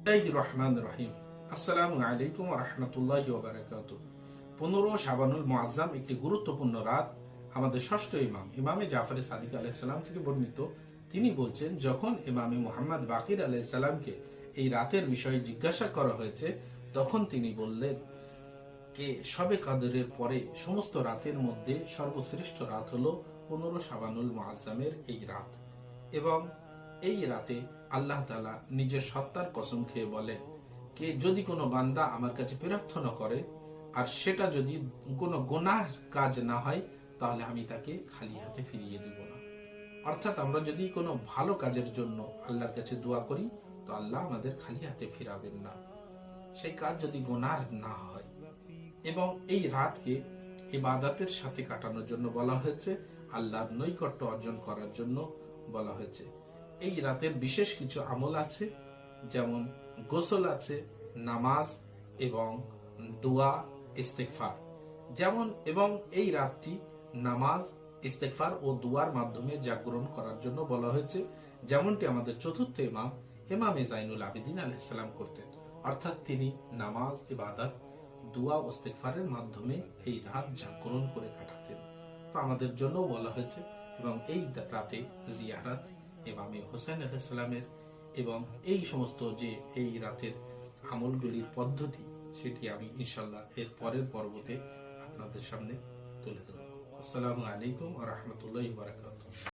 রহমান রহিম। আসসালামু আলাইকুম ওয়া রাহমাতুল্লাহি ওয়া বারাকাতুহু। 15 শাবানুল মুআজ্জাম একটি গুরুত্বপূর্ণ রাত। আমাদের ষষ্ঠ ইমামে জাফর সাদিক আলাইহিস সালাম থেকে বর্ণিত। তিনি বলছেন, যখন ইমামে মুহাম্মদ বাকির আলাইহিস সালামকে এই রাতের বিষয়ে জিজ্ঞাসা করা হয়েছে, তখন তিনি বললেন কে শবে কদরের পরে সমস্ত রাতের মধ্যে সর্বশ্রেষ্ঠ রাত হলো 15 শাবানুল মুআজ্জামের এই রাত। এবং এই রাতে আল্লাহ তাআলা নিজের সত্তার কসম খেয়ে বলেন, কে যদি কোনো বান্দা আমার কাছে প্রার্থনা করে আর সেটা যদি কোনো গুনাহর কাজ না হয়, তাহলে আমি তাকে খালি হাতে ফিরিয়ে দিব না। অর্থাৎ আমরা যদি কোনো ভালো কাজের জন্য আল্লাহর কাছে দোয়া করি, তো আল্লাহ আমাদের খালি হাতে ফিরাবেন না, সেই কাজ যদি গুনাহ না হয়। এবং এই রাতকে ইবাদতের সাথে কাটানোর জন্য বলা হয়েছে, আল্লাহর নৈকট্য অর্জন করার জন্য বলা হয়েছে। এই রাতের বিশেষ কিছু আমল আছে, যেমন গোসল আছে, নামাজ এবং দোয়া, ইস্তেগফার। এবং এই রাতটি নামাজ, ইস্তেগফার ও দোয়ার মাধ্যমে জাগরণ করার জন্য বলা হয়েছে, যেমনটি আমাদের চতুর্থ ইমামে জাইনুল আবেদিন আলাইহিস সালাম করতেন। অর্থাৎ তিনি নামাজ, ইবাদত, দোয়া ও ইস্তেগফারের মাধ্যমে এই রাত জাগরণ করে কাটাতেন। তো আমাদের জন্য বলা হয়েছে। এবং এই রাতে জিয়ারাত ইমামে হোসেন আলাইহিস সালামের এবং এই সমস্ত যে এই রাতের আমলগুলির পদ্ধতি, সেটি আমি ইনশাআল্লাহ এর পরের পর্বতে আপনাদের সামনে তুলে ধরব। আসসালামু আলাইকুম ওয়া রাহমাতুল্লাহি ওয়া বারাকাতুহু।